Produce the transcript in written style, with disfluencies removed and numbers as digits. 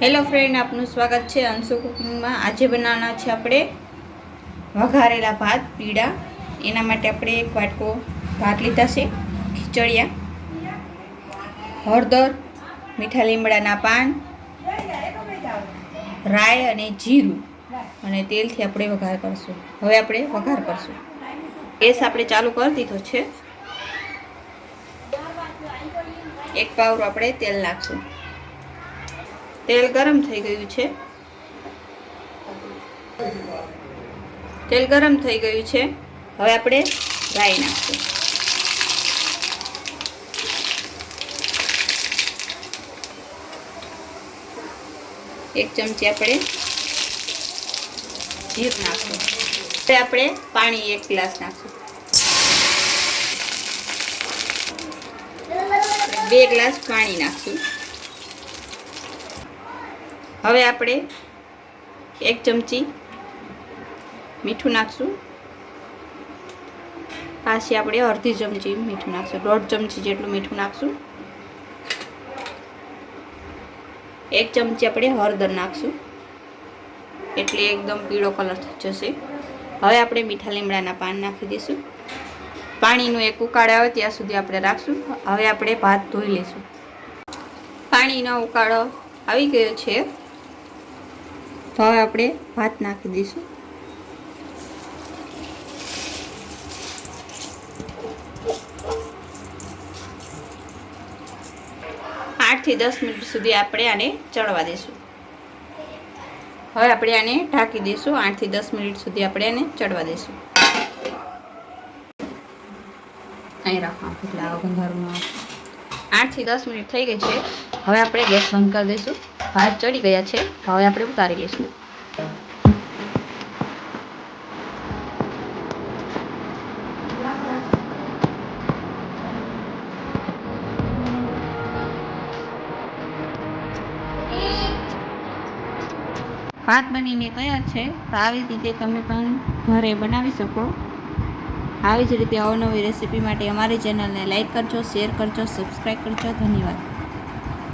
Hello friend, આપનું સ્વાગત છે અંશુ કુકિંગમાં। આજે બનાવવાના છે આપણે વઘારેલા ભાત પીળા। એના માટે આપણે એક વાટકો ભાત લીધા છે, ખીચડિયા, હળદર, મીઠા લીમડાના પાન, રાઈ અને જીરું અને તેલથી આપણે વઘાર કરશું। હવે આપણે વઘાર કરશું। ગેસ આપણે ચાલુ કરી દીધો છે। એક પાવડું આપણે તેલ નાખશું। તેલ ગરમ થઈ ગયું છે। તેલ ગરમ થઈ ગયું છે। હવે આપણે રાઈ નાખશું। એક ચમચી આપણે જીરું નાખશું। હવે આપણે પાણી 1 ગ્લાસ નાખશું। 2 ગ્લાસ પાણી નાખશું। હવે આપણે 1 ચમચી મીઠું નાખશું। પાછી આપણે અડધી ચમચી મીઠું નાખશું। 1.5 ચમચી જેટલું મીઠું નાખશું। 1 ચમચી આપણે હળદર નાખશું, એટલે એકદમ પીળો કલર થઈ જશે। હવે આપણે મીઠા લીમડાના પાન નાખી દઈશું। પાણીનો એક ઉકાળ આવે ત્યાં સુધી આપણે રાખશું। હવે આપણે ભાત ધોઈ લઈશું। પાણીનો ઉકાળો આવી ગયો છે, તો હવે આપણે ભાત નાખી દઈશું। 8 થી 10 મિનિટ સુધી આપણે આને ચડવા દઈશું। હવે આપણે આને ઢાંકી દઈશું। 8 થી 10 મિનિટ સુધી આપણે આને ચડવા દઈશું। અહીં રાખો, એટલે ગંધારું 8 થી 10 મિનિટ થઈ ગઈ છે। હવે આપણે ગેસ બંધ કરી દઈશું। ભાત ચડી ગયા છે, હવે આપણે ઉતારી લઈશું। ભાત બનીને તૈયાર છે। તો આવી રીતે તમે પણ ઘરે બનાવી શકો। આવી જ રીતે અવનવી રેસીપી માટે અમારી ચેનલને લાઈક કરજો, શેર કરજો, સબસ્ક્રાઈબ કરજો। ધન્યવાદ।